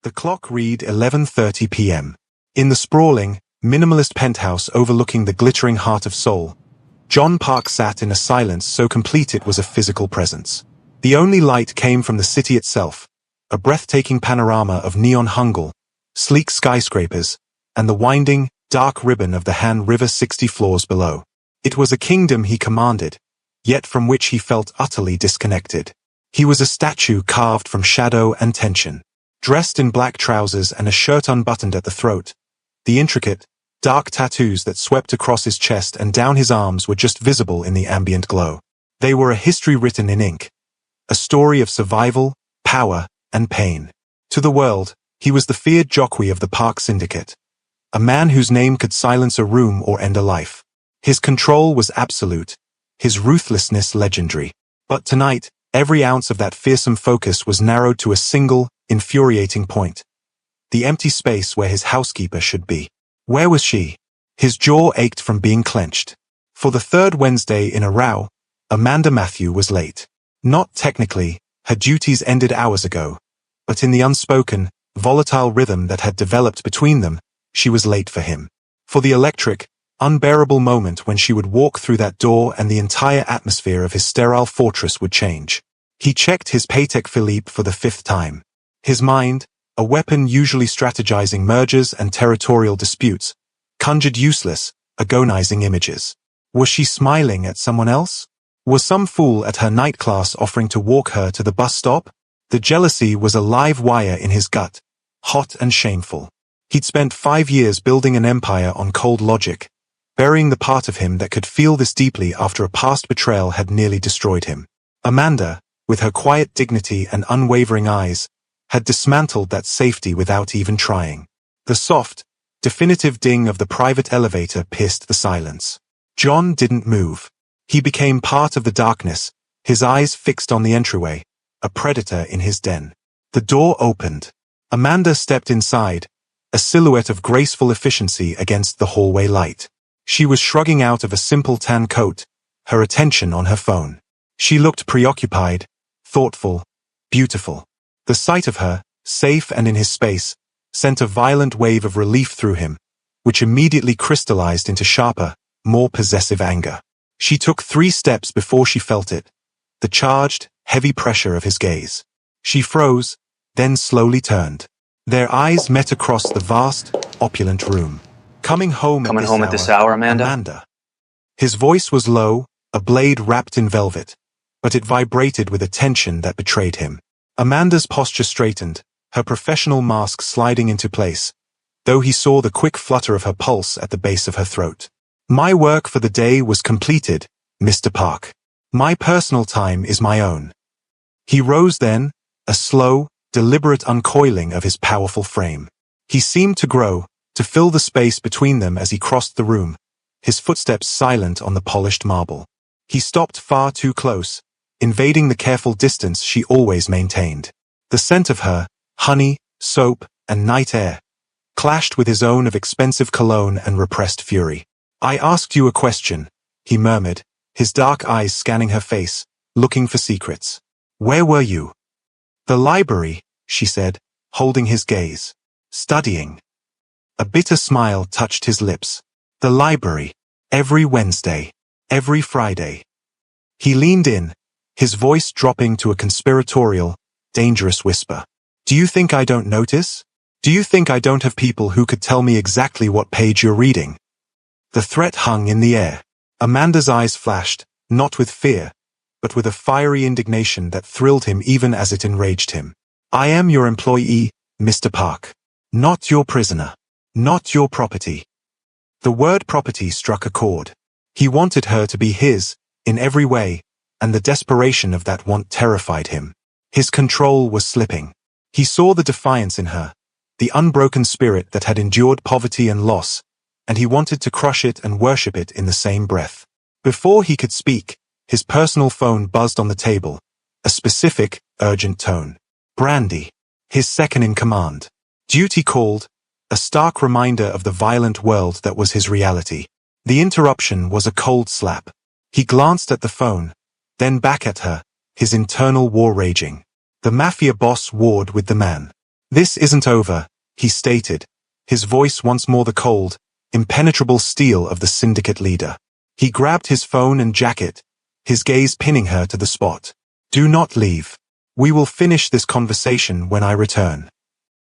The clock read 11:30 p.m. In the sprawling, minimalist penthouse overlooking the glittering heart of Seoul, John Park sat in a silence so complete it was a physical presence. The only light came from the city itself, a breathtaking panorama of neon Hangul, sleek skyscrapers, and the winding, dark ribbon of the Han River 60 floors below. It was a kingdom he commanded, yet from which he felt utterly disconnected. He was a statue carved from shadow and tension. Dressed in black trousers and a shirt unbuttoned at the throat, the intricate, dark tattoos that swept across his chest and down his arms were just visible in the ambient glow. They were a history written in ink, a story of survival, power, and pain. To the world, he was the feared jockey of the Park Syndicate, a man whose name could silence a room or end a life. His control was absolute, his ruthlessness legendary. But tonight, every ounce of that fearsome focus was narrowed to a single, infuriating point. The empty space where his housekeeper should be. Where was she? His jaw ached from being clenched. For the third Wednesday in a row, Amanda Matthew was late. Not technically, her duties ended hours ago, but in the unspoken, volatile rhythm that had developed between them, she was late for him. For the electric, unbearable moment when she would walk through that door and the entire atmosphere of his sterile fortress would change. He checked his Patek Philippe for the 5th time. His mind, a weapon usually strategizing mergers and territorial disputes, conjured useless, agonizing images. Was she smiling at someone else? Was some fool at her night class offering to walk her to the bus stop? The jealousy was a live wire in his gut, hot and shameful. He'd spent 5 years building an empire on cold logic, burying the part of him that could feel this deeply after a past betrayal had nearly destroyed him. Amanda, with her quiet dignity and unwavering eyes, had dismantled that safety without even trying. The soft, definitive ding of the private elevator pierced the silence. John didn't move. He became part of the darkness, his eyes fixed on the entryway, a predator in his den. The door opened. Amanda stepped inside, a silhouette of graceful efficiency against the hallway light. She was shrugging out of a simple tan coat, her attention on her phone. She looked preoccupied, thoughtful, beautiful. The sight of her, safe and in his space, sent a violent wave of relief through him, which immediately crystallized into sharper, more possessive anger. She took 3 steps before she felt it, the charged, heavy pressure of his gaze. She froze, then slowly turned. Their eyes met across the vast, opulent room. Coming home at this hour, Amanda. His voice was low, a blade wrapped in velvet, but it vibrated with a tension that betrayed him. Amanda's posture straightened, her professional mask sliding into place, though he saw the quick flutter of her pulse at the base of her throat. My work for the day was completed, Mr. Park. My personal time is my own. He rose then, a slow, deliberate uncoiling of his powerful frame. He seemed to grow, to fill the space between them as he crossed the room, his footsteps silent on the polished marble. He stopped far too close, invading the careful distance she always maintained. The scent of her, honey, soap, and night air, clashed with his own of expensive cologne and repressed fury. I asked you a question, he murmured, his dark eyes scanning her face, looking for secrets. Where were you? The library, she said, holding his gaze. Studying. A bitter smile touched his lips. The library. Every Wednesday. Every Friday. He leaned in, his voice dropping to a conspiratorial, dangerous whisper. Do you think I don't notice? Do you think I don't have people who could tell me exactly what page you're reading? The threat hung in the air. Amanda's eyes flashed, not with fear, but with a fiery indignation that thrilled him even as it enraged him. I am your employee, Mr. Park. Not your prisoner. Not your property. The word property struck a chord. He wanted her to be his, in every way, and the desperation of that want terrified him. His control was slipping. He saw the defiance in her, the unbroken spirit that had endured poverty and loss, and he wanted to crush it and worship it in the same breath. Before he could speak, his personal phone buzzed on the table, a specific, urgent tone. Brandy, his second in command. Duty called, a stark reminder of the violent world that was his reality. The interruption was a cold slap. He glanced at the phone, then back at her, his internal war raging. The Mafia boss warred with the man. "This isn't over," he stated, his voice once more the cold, impenetrable steel of the syndicate leader. He grabbed his phone and jacket, his gaze pinning her to the spot. "Do not leave. We will finish this conversation when I return."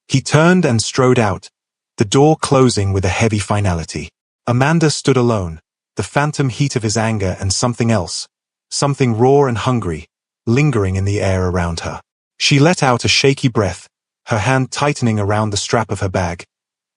He turned and strode out, the door closing with a heavy finality. Amanda stood alone, the phantom heat of his anger and something else, something raw and hungry, lingering in the air around her. She let out a shaky breath, her hand tightening around the strap of her bag,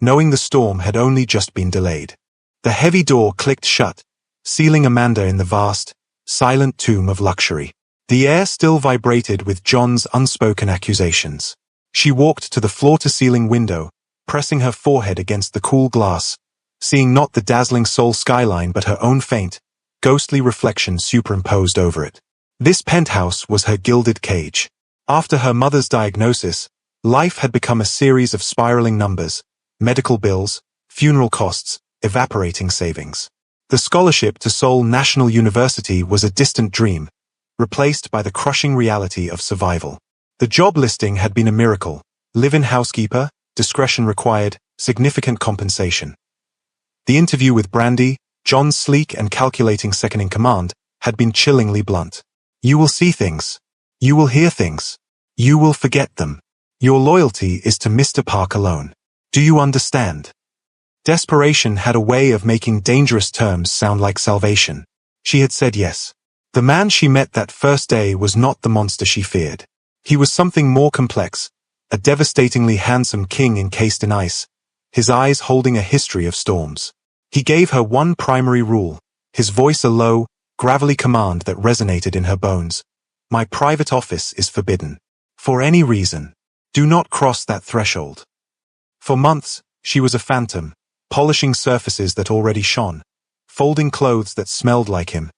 knowing the storm had only just been delayed. The heavy door clicked shut, sealing Amanda in the vast, silent tomb of luxury. The air still vibrated with John's unspoken accusations. She walked to the floor-to-ceiling window, pressing her forehead against the cool glass, seeing not the dazzling Seoul skyline but her own faint, ghostly reflection superimposed over it. This penthouse was her gilded cage. After her mother's diagnosis, life had become a series of spiraling numbers, medical bills, funeral costs, evaporating savings. The scholarship to Seoul National University was a distant dream, replaced by the crushing reality of survival. The job listing had been a miracle: live-in housekeeper, discretion required, significant compensation. The interview with Brandy, John's sleek and calculating second-in-command, had been chillingly blunt. "You will see things. You will hear things. You will forget them. Your loyalty is to Mr. Park alone. Do you understand?" Desperation had a way of making dangerous terms sound like salvation. She had said yes. The man she met that first day was not the monster she feared. He was something more complex, a devastatingly handsome king encased in ice, his eyes holding a history of storms. He gave her one primary rule, his voice a low, gravelly command that resonated in her bones. "My private office is forbidden. For any reason. Do not cross that threshold." For months, she was a phantom, polishing surfaces that already shone, folding clothes that smelled like him,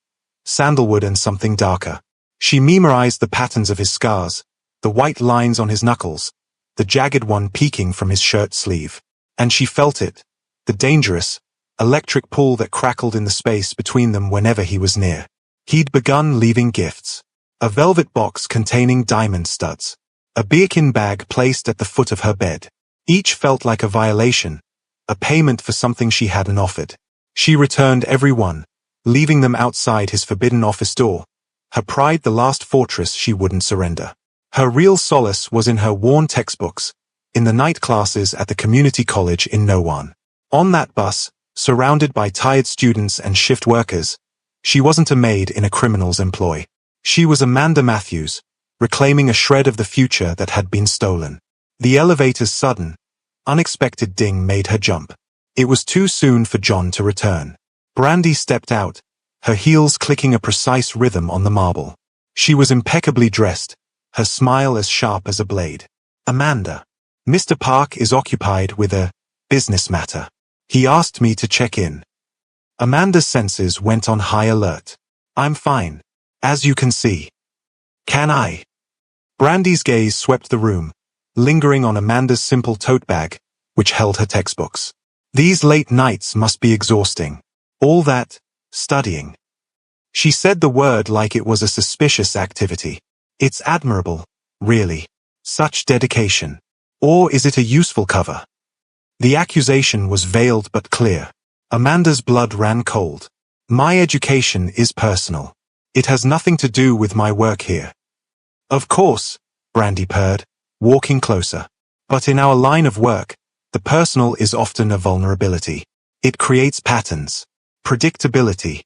sandalwood and something darker. She memorized the patterns of his scars, the white lines on his knuckles, the jagged one peeking from his shirt sleeve. And she felt it, the dangerous, electric pull that crackled in the space between them whenever he was near. He'd begun leaving gifts. A velvet box containing diamond studs. A Birkin bag placed at the foot of her bed. Each felt like a violation, a payment for something she hadn't offered. She returned every one, leaving them outside his forbidden office door, her pride the last fortress she wouldn't surrender. Her real solace was in her worn textbooks, in the night classes at the community college in Noan. On that bus, surrounded by tired students and shift workers, she wasn't a maid in a criminal's employ. She was Amanda Matthews, reclaiming a shred of the future that had been stolen. The elevator's sudden, unexpected ding made her jump. It was too soon for John to return. Brandy stepped out, her heels clicking a precise rhythm on the marble. She was impeccably dressed, her smile as sharp as a blade. "Amanda, Mr. Park is occupied with a business matter. He asked me to check in." Amanda's senses went on high alert. "I'm fine, as you can see. Can I?" Brandy's gaze swept the room, lingering on Amanda's simple tote bag, which held her textbooks. These late nights must be exhausting. All that, studying. She said the word like it was a suspicious activity. "It's admirable, really. Such dedication. Or is it a useful cover?" The accusation was veiled but clear. Amanda's blood ran cold. "My education is personal. It has nothing to do with my work here." "Of course," Brandy purred, walking closer. "But in our line of work, the personal is often a vulnerability. It creates patterns. Predictability."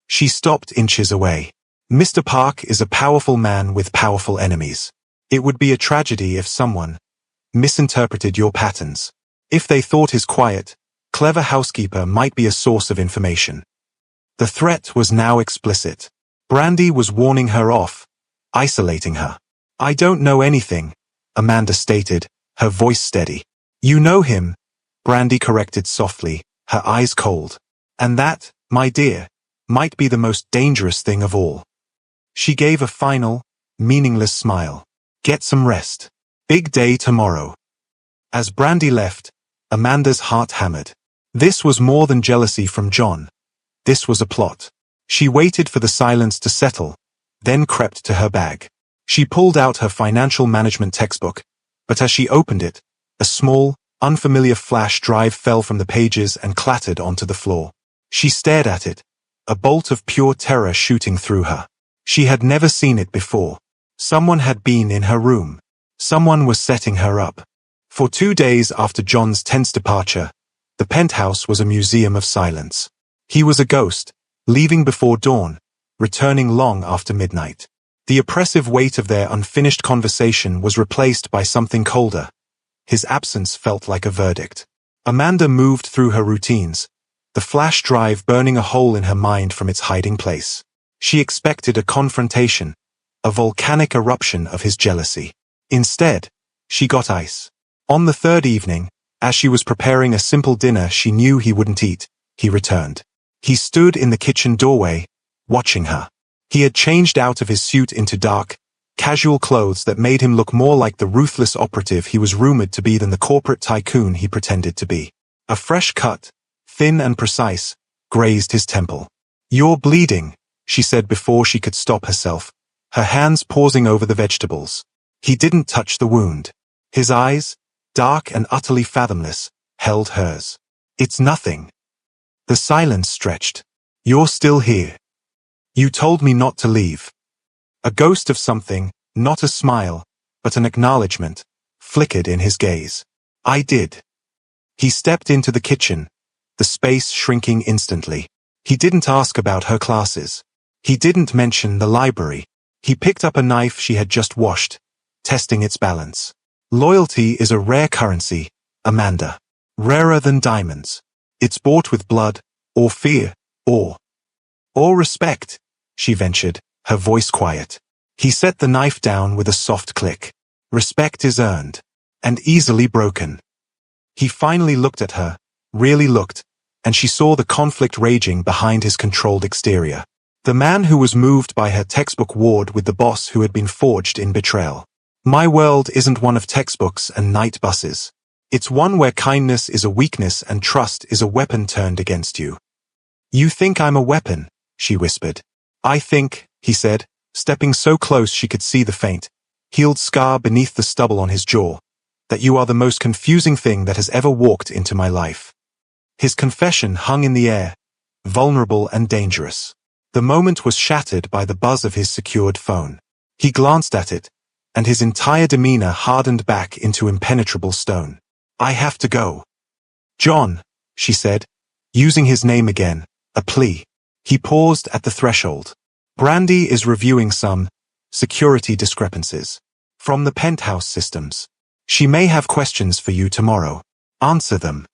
She stopped inches away. "Mr. Park is a powerful man with powerful enemies. It would be a tragedy if someone misinterpreted your patterns. If they thought his quiet, clever housekeeper might be a source of information." The threat was now explicit. Brandy was warning her off, isolating her. "I don't know anything," Amanda stated, her voice steady. "You know him," Brandy corrected softly, her eyes cold. "And that, my dear, might be the most dangerous thing of all." She gave a final, meaningless smile. "Get some rest. Big day tomorrow." As Brandy left, Amanda's heart hammered. This was more than jealousy from John. This was a plot. She waited for the silence to settle, then crept to her bag. She pulled out her financial management textbook, But as she opened it, a small, unfamiliar flash drive fell from the pages and clattered onto the floor. She stared at it, a bolt of pure terror shooting through her. She had never seen it before. Someone had been in her room. Someone was setting her up. For 2 days after John's tense departure, the penthouse was a museum of silence. He was a ghost, leaving before dawn, returning long after midnight. The oppressive weight of their unfinished conversation was replaced by something colder. His absence felt like a verdict. Amanda moved through her routines, the flash drive burning a hole in her mind from its hiding place. She expected a confrontation, a volcanic eruption of his jealousy. Instead, she got ice. On the third evening, as she was preparing a simple dinner she knew he wouldn't eat, he returned. He stood in the kitchen doorway, watching her. He had changed out of his suit into dark, casual clothes that made him look more like the ruthless operative he was rumored to be than the corporate tycoon he pretended to be. A fresh cut, thin and precise, grazed his temple. "You're bleeding," she said before she could stop herself, her hands pausing over the vegetables. He didn't touch the wound. His eyes, dark and utterly fathomless, held hers. "It's nothing." The silence stretched. "You're still here. You told me not to leave." A ghost of something, not a smile, but an acknowledgement, flickered in his gaze. "I did." He stepped into the kitchen, the space shrinking instantly. He didn't ask about her classes. He didn't mention the library. He picked up a knife she had just washed, testing its balance. "Loyalty is a rare currency, Amanda. Rarer than diamonds. It's bought with blood, or fear, or respect," she ventured, her voice quiet. He set the knife down with a soft click. "Respect is earned, and easily broken." He finally looked at her, really looked, and she saw the conflict raging behind his controlled exterior. The man who was moved by her textbook warred with the boss who had been forged in betrayal. "My world isn't one of textbooks and night buses. It's one where kindness is a weakness and trust is a weapon turned against you." "You think I'm a weapon?" she whispered. "I think," he said, stepping so close she could see the faint, healed scar beneath the stubble on his jaw, "that you are the most confusing thing that has ever walked into my life." His confession hung in the air, vulnerable and dangerous. The moment was shattered by the buzz of his secured phone. He glanced at it, and his entire demeanor hardened back into impenetrable stone. "I have to go." "John," she said, using his name again, a plea. He paused at the threshold. "Brandy is reviewing some security discrepancies from the penthouse systems. She may have questions for you tomorrow. Answer them."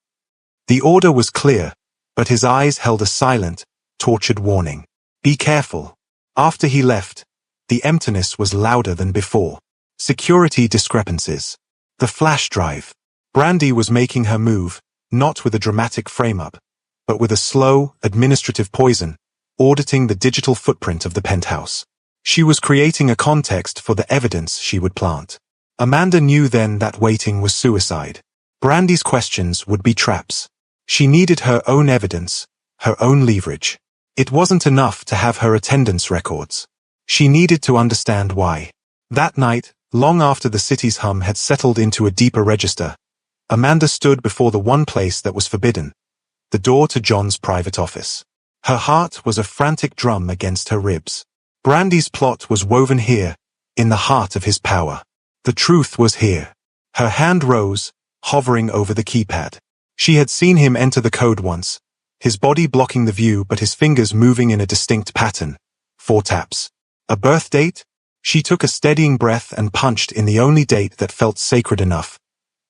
The order was clear, but his eyes held a silent, tortured warning. "Be careful." After he left, the emptiness was louder than before. Security discrepancies. The flash drive. Brandy was making her move, not with a dramatic frame-up, but with a slow, administrative poison, auditing the digital footprint of the penthouse. She was creating a context for the evidence she would plant. Amanda knew then that waiting was suicide. Brandy's questions would be traps. She needed her own evidence, her own leverage. It wasn't enough to have her attendance records. She needed to understand why. That night, long after the city's hum had settled into a deeper register, Amanda stood before the one place that was forbidden, the door to John's private office. Her heart was a frantic drum against her ribs. Brandy's plot was woven here, in the heart of his power. The truth was here. Her hand rose, hovering over the keypad. She had seen him enter the code once, his body blocking the view but his fingers moving in a distinct pattern. 4 taps. A birth date? She took a steadying breath and punched in the only date that felt sacred enough.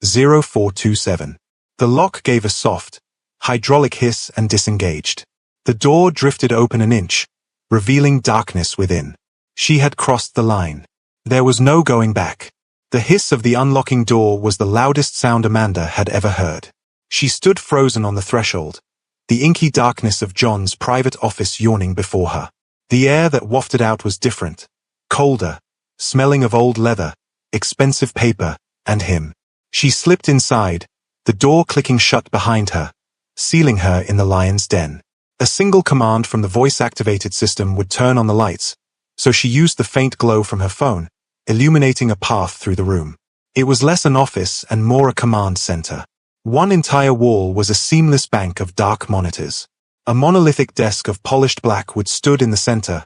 0427. The lock gave a soft, hydraulic hiss and disengaged. The door drifted open an inch, revealing darkness within. She had crossed the line. There was no going back. The hiss of the unlocking door was the loudest sound Amanda had ever heard. She stood frozen on the threshold, the inky darkness of John's private office yawning before her. The air that wafted out was different, colder, smelling of old leather, expensive paper, and him. She slipped inside, the door clicking shut behind her, sealing her in the lion's den. A single command from the voice-activated system would turn on the lights, so she used the faint glow from her phone, illuminating a path through the room. It was less an office and more a command center. One entire wall was a seamless bank of dark monitors. A monolithic desk of polished black wood stood in the center,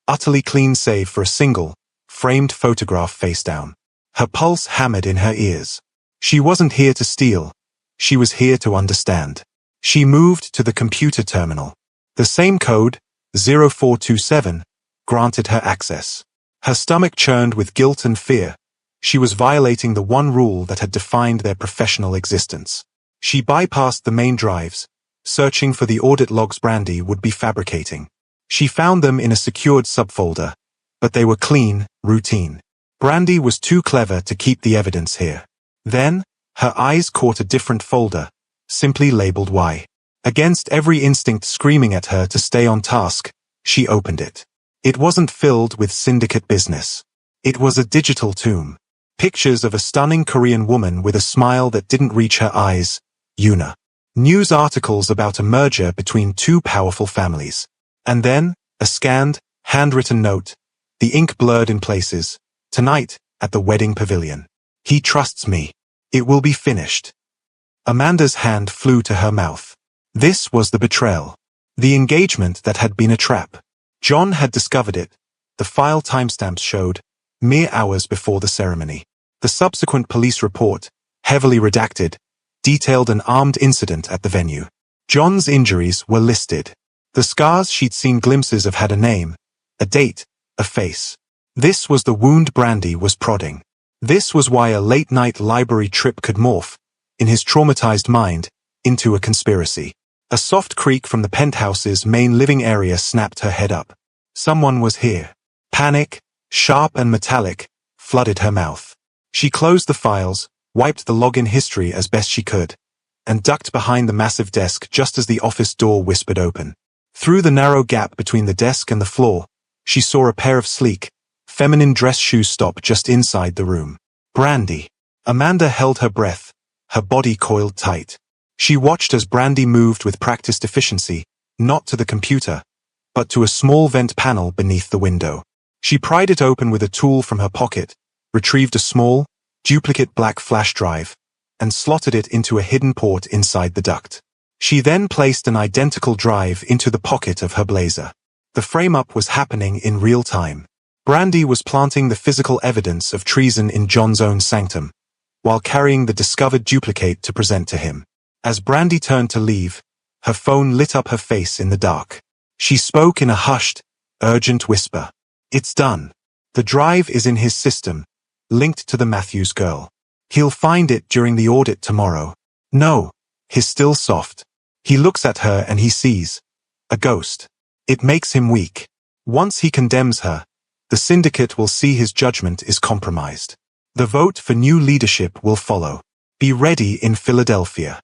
utterly clean save for a single, framed photograph face down. Her pulse hammered in her ears. She wasn't here to steal. She was here to understand. She moved to the computer terminal. The same code, 0427, granted her access. Her stomach churned with guilt and fear. She was violating the one rule that had defined their professional existence. She bypassed the main drives, searching for the audit logs Brandy would be fabricating. She found them in a secured subfolder, but they were clean, routine. Brandy was too clever to keep the evidence here. Then, her eyes caught a different folder, simply labeled Y. Against every instinct screaming at her to stay on task, she opened it. It wasn't filled with syndicate business. It was a digital tomb. Pictures of a stunning Korean woman with a smile that didn't reach her eyes, Yuna. News articles about a merger between two powerful families. And then, a scanned, handwritten note. The ink blurred in places. Tonight, at the wedding pavilion. He trusts me. It will be finished. Amanda's hand flew to her mouth. This was the betrayal. The engagement that had been a trap. John had discovered it. The file timestamps showed, mere hours before the ceremony. The subsequent police report, heavily redacted, detailed an armed incident at the venue. John's injuries were listed. The scars she'd seen glimpses of had a name, a date, a face. This was the wound Brandy was prodding. This was why a late-night library trip could morph, in his traumatized mind, into a conspiracy. A soft creak from the penthouse's main living area snapped her head up. Someone was here. Panic, sharp and metallic, flooded her mouth. She closed the files, wiped the login history as best she could, and ducked behind the massive desk just as the office door whispered open. Through the narrow gap between the desk and the floor, she saw a pair of sleek, feminine dress shoes stop just inside the room. Brandy. Amanda held her breath, her body coiled tight. She watched as Brandy moved with practiced efficiency, not to the computer, but to a small vent panel beneath the window. She pried it open with a tool from her pocket, retrieved a small, duplicate black flash drive, and slotted it into a hidden port inside the duct. She then placed an identical drive into the pocket of her blazer. The frame-up was happening in real time. Brandy was planting the physical evidence of treason in John's own sanctum, while carrying the discovered duplicate to present to him. As Brandy turned to leave, her phone lit up her face in the dark. She spoke in a hushed, urgent whisper. It's done. The drive is in his system, linked to the Matthews girl. He'll find it during the audit tomorrow. No, he's still soft. He looks at her and he sees a ghost. It makes him weak. Once he condemns her, the syndicate will see his judgment is compromised. The vote for new leadership will follow. Be ready in Philadelphia.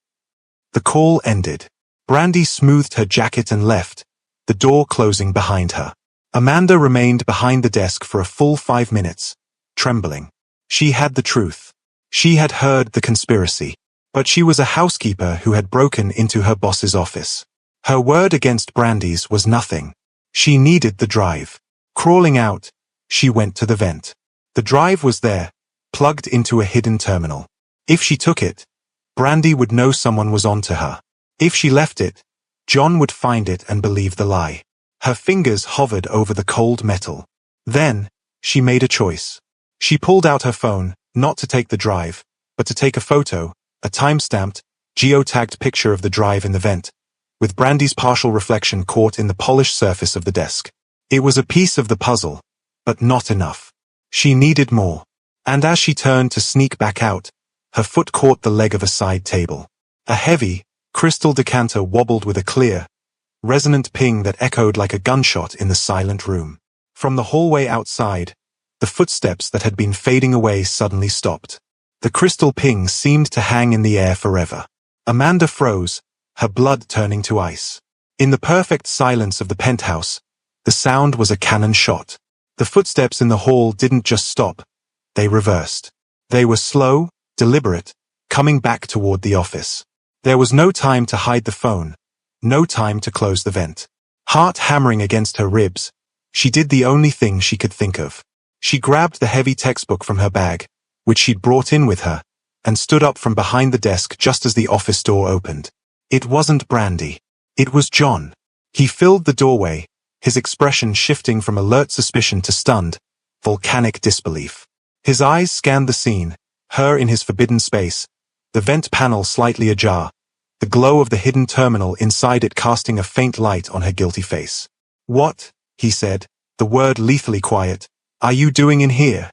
The call ended. Brandy smoothed her jacket and left, the door closing behind her. Amanda remained behind the desk for a full 5 minutes, trembling. She had the truth. She had heard the conspiracy. But she was a housekeeper who had broken into her boss's office. Her word against Brandy's was nothing. She needed the drive. Crawling out, she went to the vent. The drive was there, plugged into a hidden terminal. If she took it, Brandy would know someone was on to her. If she left it, John would find it and believe the lie. Her fingers hovered over the cold metal. Then, she made a choice. She pulled out her phone, not to take the drive, but to take a photo, a time-stamped, geotagged picture of the drive in the vent, with Brandy's partial reflection caught in the polished surface of the desk. It was a piece of the puzzle, but not enough. She needed more. And as she turned to sneak back out, her foot caught the leg of a side table. A heavy, crystal decanter wobbled with a clear, resonant ping that echoed like a gunshot in the silent room. From the hallway outside, the footsteps that had been fading away suddenly stopped. The crystal ping seemed to hang in the air forever. Amanda froze, her blood turning to ice. In the perfect silence of the penthouse, the sound was a cannon shot. The footsteps in the hall didn't just stop, they reversed. They were slow, deliberate, coming back toward the office. There was no time to hide the phone, no time to close the vent. Heart hammering against her ribs, she did the only thing she could think of. She grabbed the heavy textbook from her bag, which she'd brought in with her, and stood up from behind the desk just as the office door opened. It wasn't Brandy. It was John. He filled the doorway, his expression shifting from alert suspicion to stunned, volcanic disbelief. His eyes scanned the scene, her in his forbidden space, the vent panel slightly ajar, the glow of the hidden terminal inside it casting a faint light on her guilty face. "What," he said, the word lethally quiet, "are you doing in here?"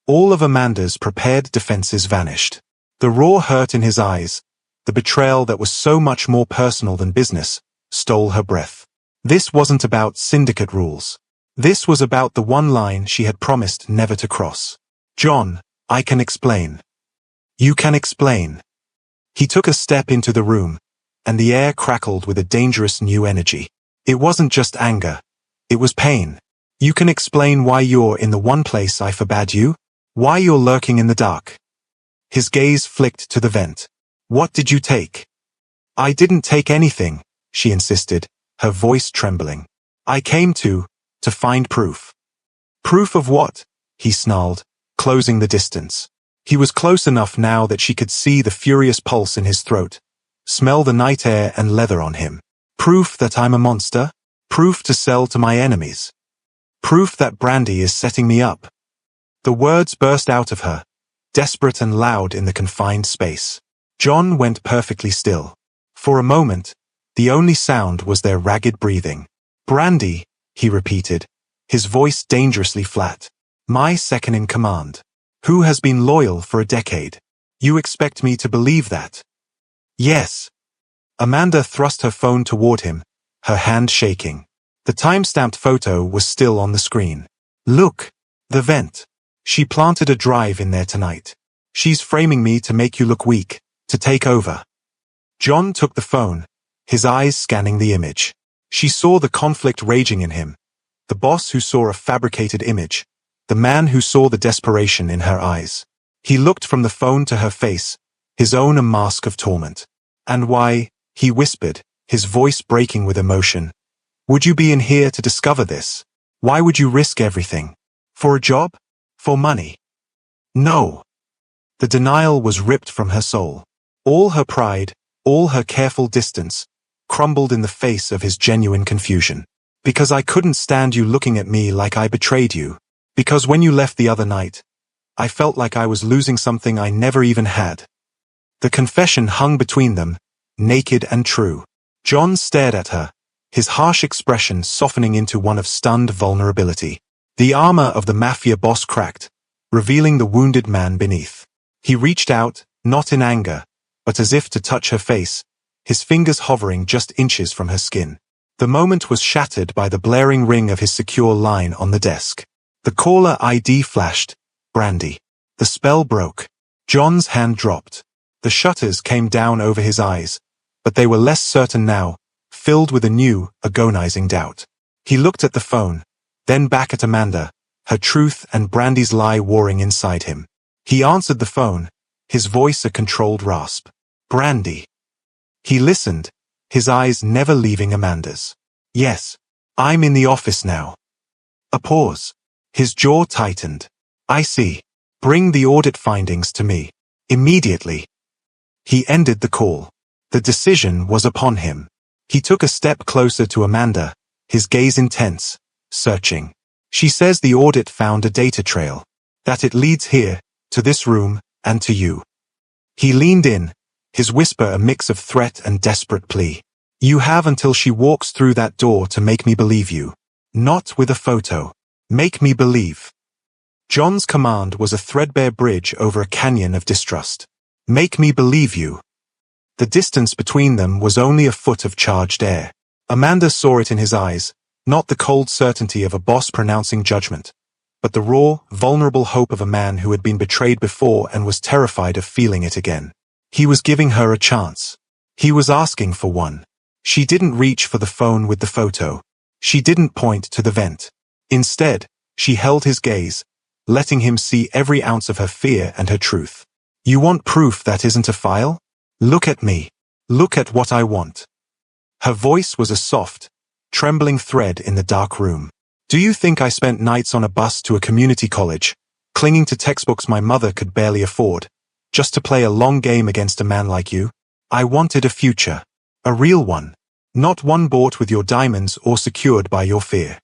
All of Amanda's prepared defenses vanished. The raw hurt in his eyes, the betrayal that was so much more personal than business, stole her breath. This wasn't about syndicate rules. This was about the one line she had promised never to cross. "John, I can explain." "You can explain." He took a step into the room, and the air crackled with a dangerous new energy. It wasn't just anger. It was pain. "You can explain why you're in the one place I forbade you? Why you're lurking in the dark?" His gaze flicked to the vent. "What did you take?" "I didn't take anything," she insisted, her voice trembling. "I came to find proof." "Proof of what?" he snarled, closing the distance. He was close enough now that she could see the furious pulse in his throat, smell the night air and leather on him. "Proof that I'm a monster? Proof to sell to my enemies? Proof that Brandy is setting me up?" The words burst out of her, desperate and loud in the confined space. John went perfectly still. For a moment, the only sound was their ragged breathing. "Brandy," he repeated, his voice dangerously flat. "My second in command. Who has been loyal for a decade. You expect me to believe that?" "Yes." Amanda thrust her phone toward him, her hand shaking. The time-stamped photo was still on the screen. "Look. The vent. She planted a drive in there tonight. She's framing me to make you look weak, to take over." John took the phone, his eyes scanning the image. She saw the conflict raging in him. The boss who saw a fabricated image. The man who saw the desperation in her eyes. He looked from the phone to her face, his own a mask of torment. "And why," he whispered, his voice breaking with emotion, "would you be in here to discover this? Why would you risk everything? For a job? For money?" "No." The denial was ripped from her soul. All her pride, all her careful distance, crumbled in the face of his genuine confusion. "Because I couldn't stand you looking at me like I betrayed you. Because when you left the other night, I felt like I was losing something I never even had." The confession hung between them, naked and true. John stared at her, his harsh expression softening into one of stunned vulnerability. The armor of the Mafia boss cracked, revealing the wounded man beneath. He reached out, not in anger, but as if to touch her face, his fingers hovering just inches from her skin. The moment was shattered by the blaring ring of his secure line on the desk. The caller ID flashed, Brandy. The spell broke. John's hand dropped. The shutters came down over his eyes, but they were less certain now, filled with a new, agonizing doubt. He looked at the phone, then back at Amanda, her truth and Brandy's lie warring inside him. He answered the phone, his voice a controlled rasp. "Brandy." He listened, his eyes never leaving Amanda's. "Yes. I'm in the office now." A pause. His jaw tightened. "I see. Bring the audit findings to me. Immediately." He ended the call. The decision was upon him. He took a step closer to Amanda, his gaze intense, searching. "She says the audit found a data trail. That it leads here, to this room, and to you." He leaned in, his whisper a mix of threat and desperate plea. "You have until she walks through that door to make me believe you. Not with a photo. Make me believe." John's command was a threadbare bridge over a canyon of distrust. "Make me believe you." The distance between them was only a foot of charged air. Amanda saw it in his eyes, not the cold certainty of a boss pronouncing judgment, but the raw, vulnerable hope of a man who had been betrayed before and was terrified of feeling it again. He was giving her a chance. He was asking for one. She didn't reach for the phone with the photo. She didn't point to the vent. Instead, she held his gaze, letting him see every ounce of her fear and her truth. "You want proof that isn't a file? Look at me. Look at what I want." Her voice was a soft, trembling thread in the dark room. "Do you think I spent nights on a bus to a community college, clinging to textbooks my mother could barely afford, just to play a long game against a man like you? I wanted a future. A real one. Not one bought with your diamonds or secured by your fear.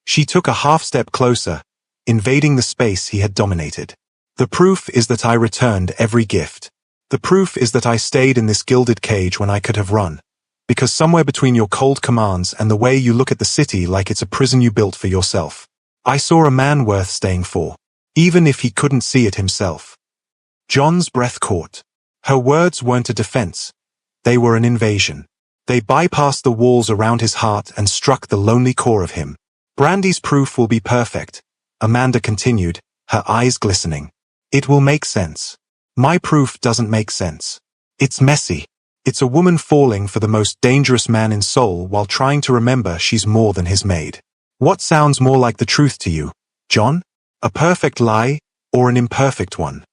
She took a half step closer, invading the space he had dominated. The proof is that I returned every gift. The proof is that I stayed in this gilded cage when I could have run. Because somewhere between your cold commands and the way you look at the city like it's a prison you built for yourself, I saw a man worth staying for, even if he couldn't see it himself. John's breath caught. Her words weren't a defense. They were an invasion. They bypassed the walls around his heart and struck the lonely core of him. Brandy's proof will be perfect, Amanda continued, her eyes glistening. It will make sense. My proof doesn't make sense. It's messy. It's a woman falling for the most dangerous man in Seoul while trying to remember she's more than his maid. What sounds more like the truth to you, John? A perfect lie, or an imperfect one?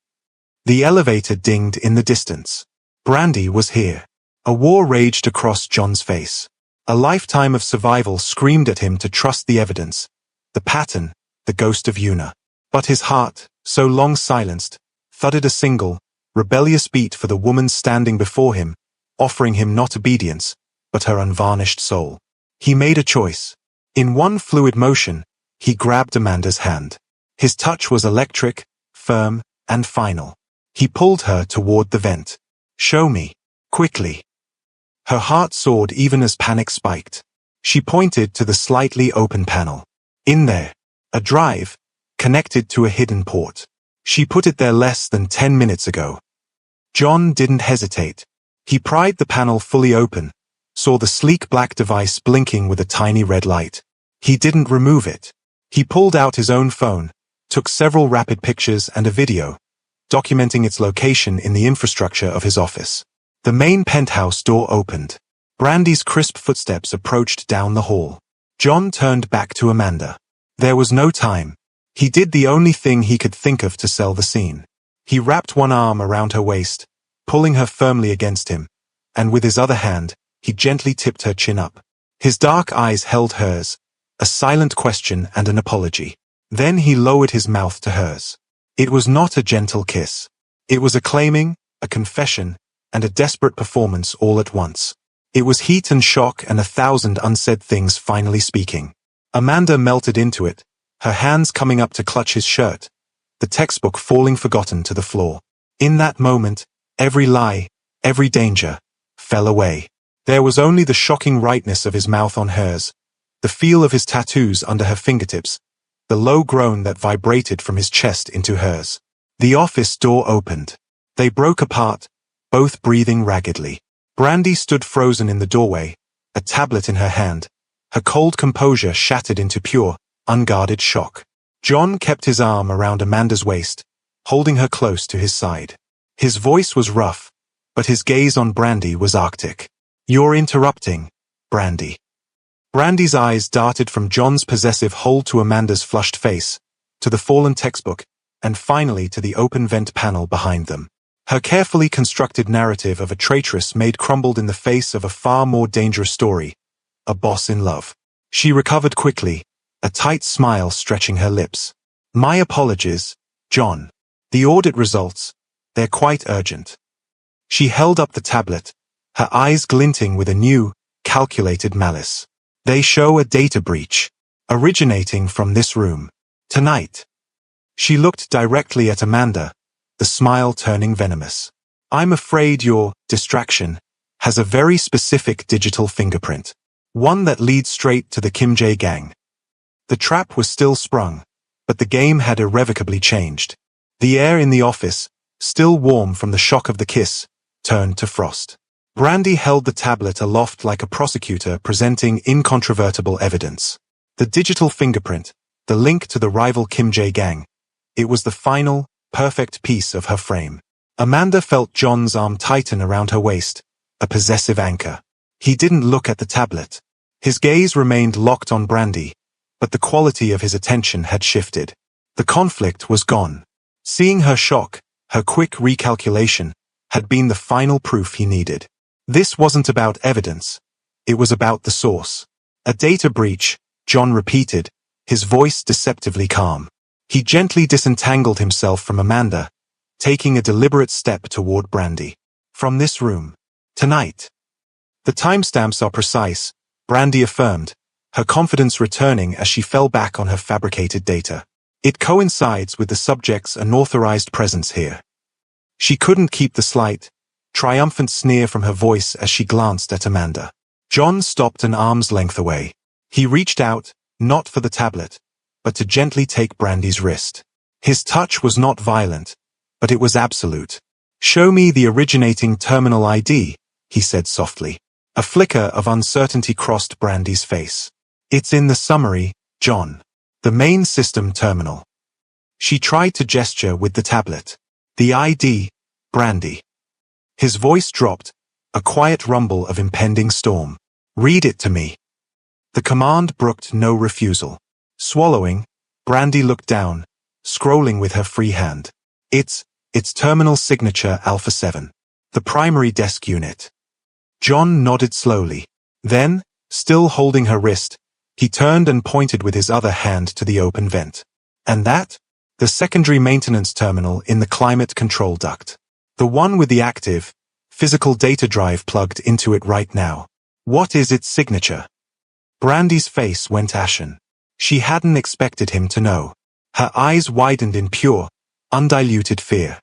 The elevator dinged in the distance. Brandy was here. A war raged across John's face. A lifetime of survival screamed at him to trust the evidence, the pattern, the ghost of Yuna. But his heart, so long silenced, thudded a single, rebellious beat for the woman standing before him, offering him not obedience, but her unvarnished soul. He made a choice. In one fluid motion, he grabbed Amanda's hand. His touch was electric, firm, and final. He pulled her toward the vent. Show me. Quickly. Her heart soared even as panic spiked. She pointed to the slightly open panel. In there, a drive, connected to a hidden port. She put it there less than 10 minutes ago. John didn't hesitate. He pried the panel fully open, saw the sleek black device blinking with a tiny red light. He didn't remove it. He pulled out his own phone, took several rapid pictures and a video, documenting its location in the infrastructure of his office. The main penthouse door opened. Brandy's crisp footsteps approached down the hall. John turned back to Amanda. There was no time. He did the only thing he could think of to sell the scene. He wrapped one arm around her waist, pulling her firmly against him, and with his other hand, he gently tipped her chin up. His dark eyes held hers, a silent question and an apology. Then he lowered his mouth to hers. It was not a gentle kiss. It was a claiming, a confession, and a desperate performance all at once. It was heat and shock and 1,000 unsaid things finally speaking. Amanda melted into it, her hands coming up to clutch his shirt, the textbook falling forgotten to the floor. In that moment, every lie, every danger, fell away. There was only the shocking rightness of his mouth on hers, the feel of his tattoos under her fingertips, the low groan that vibrated from his chest into hers. The office door opened. They broke apart, both breathing raggedly. Brandy stood frozen in the doorway, a tablet in her hand, her cold composure shattered into pure, unguarded shock. John kept his arm around Amanda's waist, holding her close to his side. His voice was rough, but his gaze on Brandy was arctic. You're interrupting, Brandy. Brandy's eyes darted from John's possessive hold to Amanda's flushed face, to the fallen textbook, and finally to the open vent panel behind them. Her carefully constructed narrative of a traitress maid crumbled in the face of a far more dangerous story, a boss in love. She recovered quickly, a tight smile stretching her lips. My apologies, John. The audit results, they're quite urgent. She held up the tablet, her eyes glinting with a new, calculated malice. They show a data breach, originating from this room. Tonight. She looked directly at Amanda, the smile turning venomous. I'm afraid your distraction has a very specific digital fingerprint. One that leads straight to the Kim Jae gang. The trap was still sprung, but the game had irrevocably changed. The air in the office, still warm from the shock of the kiss, turned to frost. Brandy held the tablet aloft like a prosecutor presenting incontrovertible evidence. The digital fingerprint, the link to the rival Kim Jae gang. It was the final, perfect piece of her frame. Amanda felt John's arm tighten around her waist, a possessive anchor. He didn't look at the tablet. His gaze remained locked on Brandy, but the quality of his attention had shifted. The conflict was gone. Seeing her shock, her quick recalculation, had been the final proof he needed. This wasn't about evidence. It was about the source. A data breach, John repeated, his voice deceptively calm. He gently disentangled himself from Amanda, taking a deliberate step toward Brandy. From this room. Tonight. The timestamps are precise, Brandy affirmed, her confidence returning as she fell back on her fabricated data. It coincides with the subject's unauthorized presence here. She couldn't keep the slight, triumphant sneer from her voice as she glanced at Amanda. John stopped an arm's length away. He reached out, not for the tablet, but to gently take Brandy's wrist. His touch was not violent, but it was absolute. "Show me the originating terminal ID," he said softly. A flicker of uncertainty crossed Brandy's face. "It's in the summary, John. The main system terminal." She tried to gesture with the tablet. "The ID, Brandy." His voice dropped, a quiet rumble of impending storm. "Read it to me." The command brooked no refusal. Swallowing, Brandy looked down, scrolling with her free hand. It's terminal signature Alpha 7. The primary desk unit. John nodded slowly. Then, still holding her wrist, he turned and pointed with his other hand to the open vent. "And that? The secondary maintenance terminal in the climate control duct. The one with the active, physical data drive plugged into it right now. What is its signature?" Brandy's face went ashen. She hadn't expected him to know. Her eyes widened in pure, undiluted fear.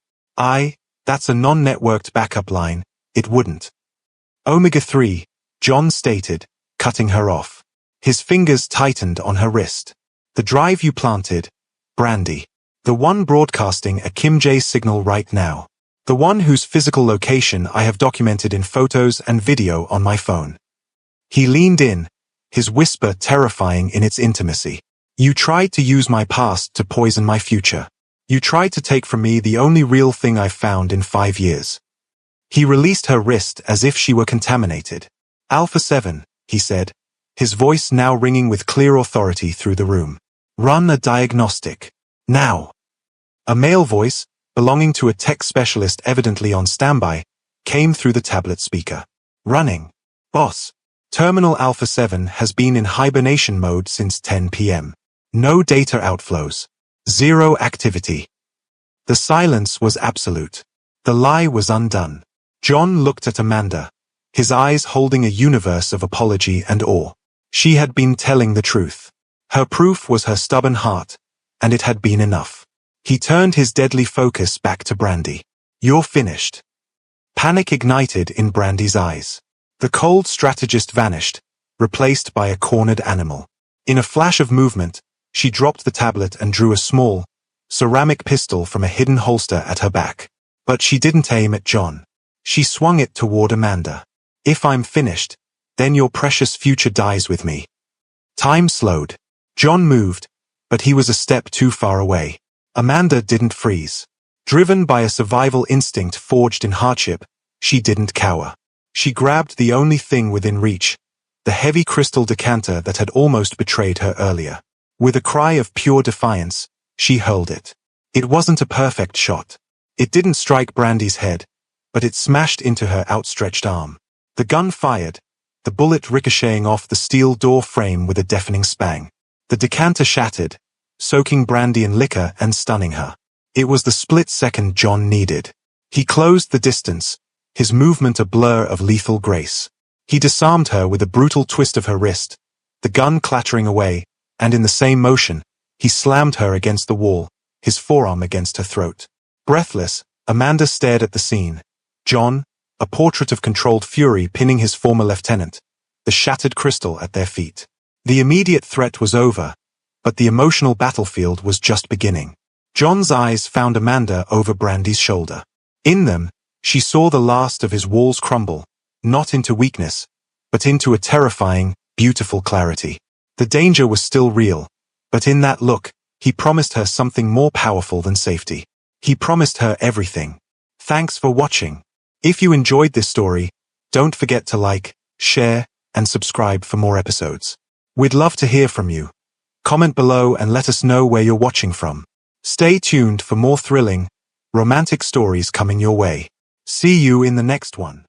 That's a non-networked backup line, it wouldn't." "Omega-3, John stated, cutting her off. His fingers tightened on her wrist. "The drive you planted, Brandy. The one broadcasting a Kim J signal right now. The one whose physical location I have documented in photos and video on my phone." He leaned in, his whisper terrifying in its intimacy. "You tried to use my past to poison my future. You tried to take from me the only real thing I've found in 5 years." He released her wrist as if she were contaminated. "Alpha 7, he said, his voice now ringing with clear authority through the room. "Run a diagnostic. Now." A male voice, belonging to a tech specialist evidently on standby, came through the tablet speaker. "Running. Boss. Terminal Alpha 7 has been in hibernation mode since 10 p.m. No data outflows. Zero activity." The silence was absolute. The lie was undone. John looked at Amanda, his eyes holding a universe of apology and awe. She had been telling the truth. Her proof was her stubborn heart, and it had been enough. He turned his deadly focus back to Brandy. "You're finished." Panic ignited in Brandy's eyes. The cold strategist vanished, replaced by a cornered animal. In a flash of movement, she dropped the tablet and drew a small, ceramic pistol from a hidden holster at her back. But she didn't aim at John. She swung it toward Amanda. "If I'm finished, then your precious future dies with me." Time slowed. John moved, but he was a step too far away. Amanda didn't freeze. Driven by a survival instinct forged in hardship, she didn't cower. She grabbed the only thing within reach, the heavy crystal decanter that had almost betrayed her earlier. With a cry of pure defiance, she hurled it. It wasn't a perfect shot. It didn't strike Brandy's head, but it smashed into her outstretched arm. The gun fired, the bullet ricocheting off the steel door frame with a deafening spang. The decanter shattered, soaking Brandy in liquor and stunning her. It was the split second John needed. He closed the distance, his movement a blur of lethal grace. He disarmed her with a brutal twist of her wrist, the gun clattering away, and in the same motion, he slammed her against the wall, his forearm against her throat. Breathless, Amanda stared at the scene. John, a portrait of controlled fury pinning his former lieutenant, the shattered crystal at their feet. The immediate threat was over, but the emotional battlefield was just beginning. John's eyes found Amanda over Brandy's shoulder. In them, she saw the last of his walls crumble, not into weakness, but into a terrifying, beautiful clarity. The danger was still real, but in that look, he promised her something more powerful than safety. He promised her everything. Thanks for watching. If you enjoyed this story, don't forget to like, share, and subscribe for more episodes. We'd love to hear from you. Comment below and let us know where you're watching from. Stay tuned for more thrilling, romantic stories coming your way. See you in the next one.